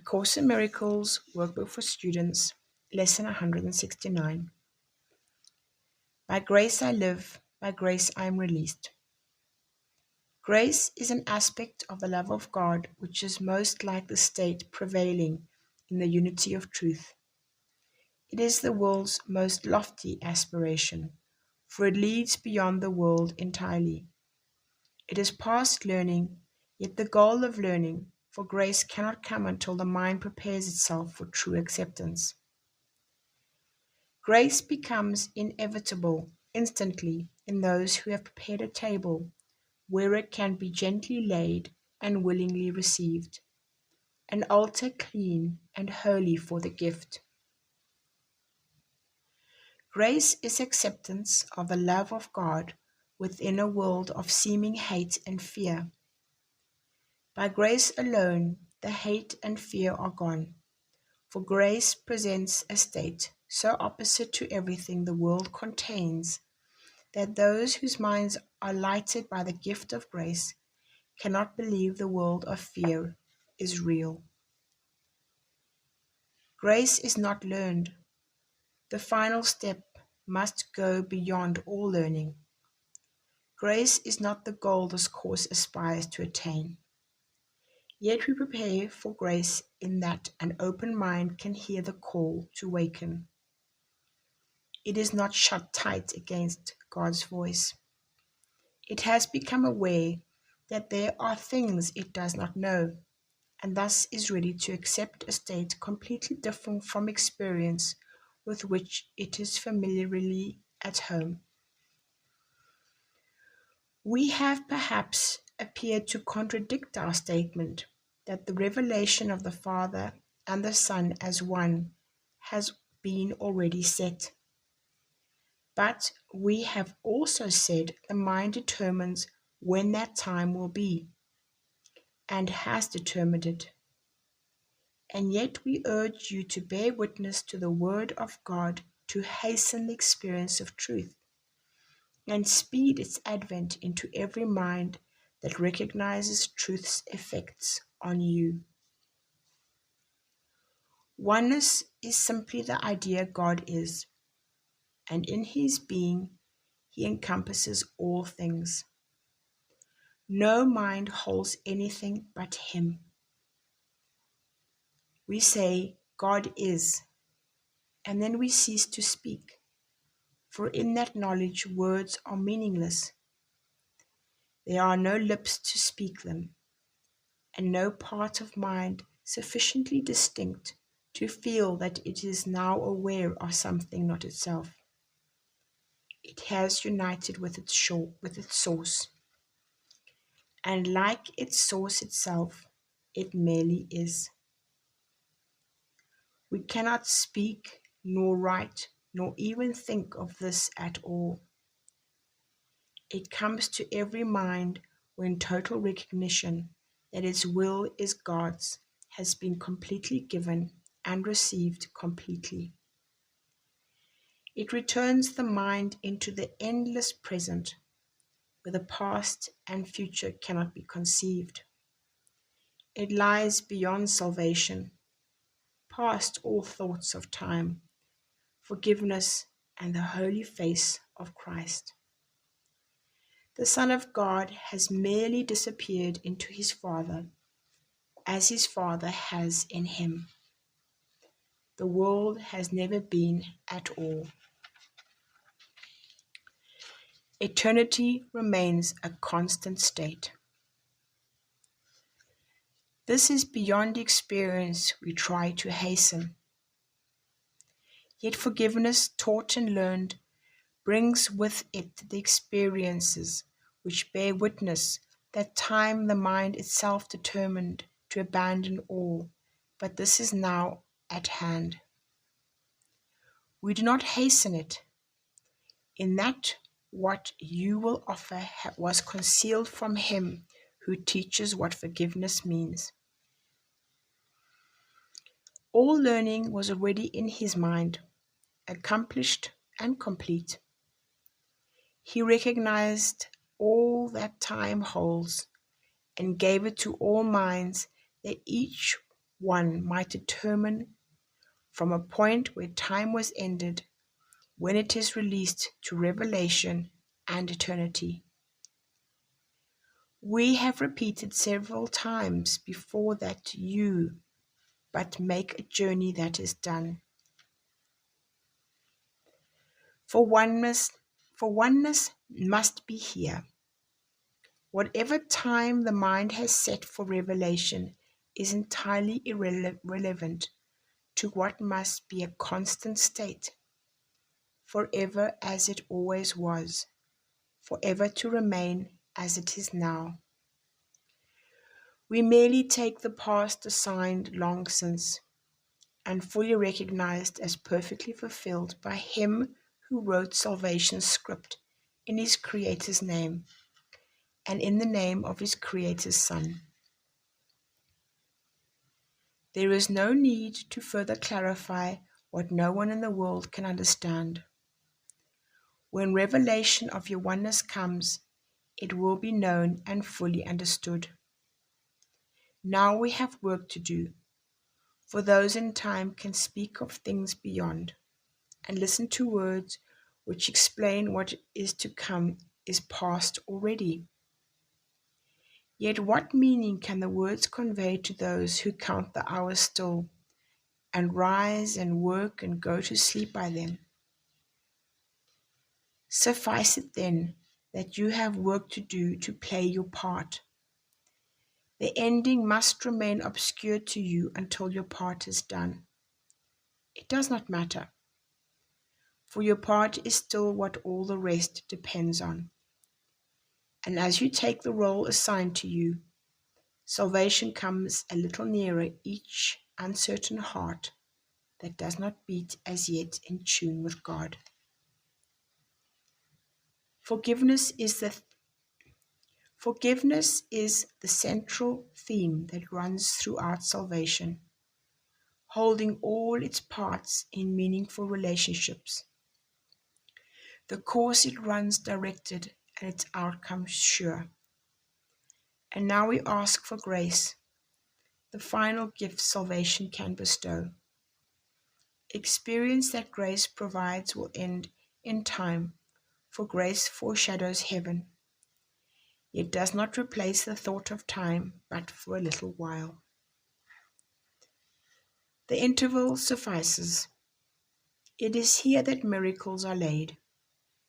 Course in Miracles, Workbook for Students, Lesson 169. By grace I live, by grace I am released. Grace is an aspect of the love of God which is most like the state prevailing in the unity of truth. It is the world's most lofty aspiration, for it leads beyond the world entirely. It is past learning, yet the goal of learning, for grace cannot come until the mind prepares itself for true acceptance. Grace becomes inevitable instantly in those who have prepared a table where it can be gently laid and willingly received, an altar clean and holy for the gift. Grace is acceptance of the love of God within a world of seeming hate and fear. By grace alone, the hate and fear are gone, for grace presents a state so opposite to everything the world contains that those whose minds are lighted by the gift of grace cannot believe the world of fear is real. Grace is not learned. The final step must go beyond all learning. Grace is not the goal this course aspires to attain. Yet we prepare for grace in that an open mind can hear the call to waken. It is not shut tight against God's voice. It has become aware that there are things it does not know, and thus is ready to accept a state completely different from experience with which it is familiarly at home. We have perhaps appeared to contradict our statement that the revelation of the Father and the Son as one has been already set. But we have also said the mind determines when that time will be, and has determined it. And yet we urge you to bear witness to the Word of God to hasten the experience of truth, and speed its advent into every mind that recognizes truth's effects on you. Oneness is simply the idea God is, and in his being he encompasses all things. No mind holds anything but him. We say, God is, and then we cease to speak, for in that knowledge words are meaningless. There are no lips to speak them, and no part of mind sufficiently distinct to feel that it is now aware of something not itself. It has united with its source, and like its source itself, it merely is. We cannot speak, nor write, nor even think of this at all. It comes to every mind when total recognition that its will is God's has been completely given and received completely. It returns the mind into the endless present, where the past and future cannot be conceived. It lies beyond salvation, past all thoughts of time, forgiveness, and the holy face of Christ. The Son of God has merely disappeared into his Father, as his Father has in him. The world has never been at all. Eternity remains a constant state. This is beyond the experience we try to hasten. Yet forgiveness taught and learned brings with it the experiences which bear witness that time the mind itself determined to abandon all, but this is now at hand. We do not hasten it, in that what you will offer was concealed from him who teaches what forgiveness means. All learning was already in his mind, accomplished and complete. He recognized all that time holds and gave it to all minds that each one might determine from a point where time was ended when it is released to revelation and eternity. We have repeated several times before that you but make a journey that is done. For oneness must be here. Whatever time the mind has set for revelation is entirely irrelevant to what must be a constant state, forever as it always was, forever to remain as it is now. We merely take the past assigned long since and fully recognized as perfectly fulfilled by Him who wrote salvation's script in His Creator's name and in the name of His Creator's Son. There is no need to further clarify what no one in the world can understand. When revelation of your oneness comes, it will be known and fully understood. Now we have work to do, for those in time can speak of things beyond, and listen to words which explain what is to come is past already. Yet what meaning can the words convey to those who count the hours still, and rise and work and go to sleep by them? Suffice it then that you have work to do to play your part. The ending must remain obscure to you until your part is done. It does not matter, for your part is still what all the rest depends on. And as you take the role assigned to you, salvation comes a little nearer each uncertain heart that does not beat as yet in tune with God. Forgiveness is the central theme that runs throughout salvation, holding all its parts in meaningful relationships. The course it runs directed and its outcome sure. And now we ask for grace, the final gift salvation can bestow. Experience that grace provides will end in time, for grace foreshadows heaven. It does not replace the thought of time, but for a little while. The interval suffices. It is here that miracles are laid,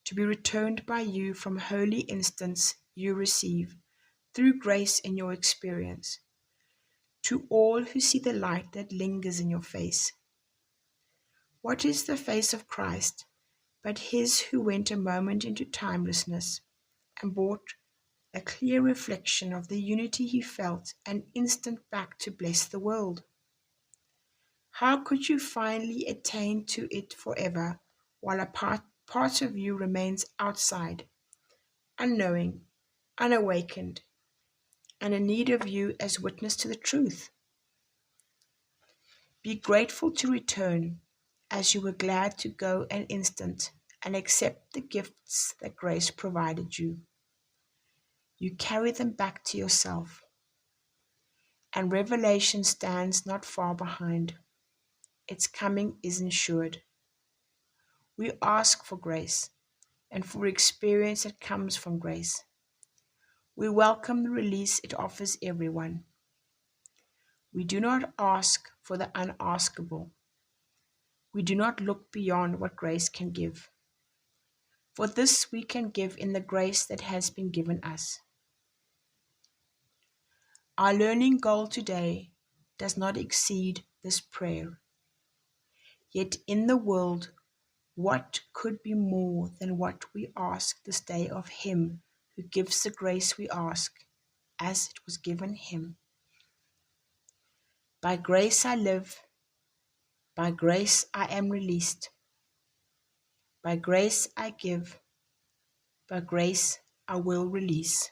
to be returned by you from holy instance you receive, through grace in your experience, to all who see the light that lingers in your face. What is the face of Christ but His who went a moment into timelessness and brought a clear reflection of the unity He felt an instant back to bless the world? How could you finally attain to it forever while a part of you remains outside, unknowing, unawakened, and in need of you as witness to the truth? Be grateful to return, as you were glad to go an instant, and accept the gifts that grace provided you. You carry them back to yourself, and revelation stands not far behind. Its coming is ensured. We ask for grace and for experience that comes from grace. We welcome the release it offers everyone. We do not ask for the unaskable. We do not look beyond what grace can give. For this we can give in the grace that has been given us. Our learning goal today does not exceed this prayer. Yet in the world, what could be more than what we ask this day of Him who gives the grace we ask, as it was given Him? By grace I live, by grace I am released, by grace I give, by grace I will release.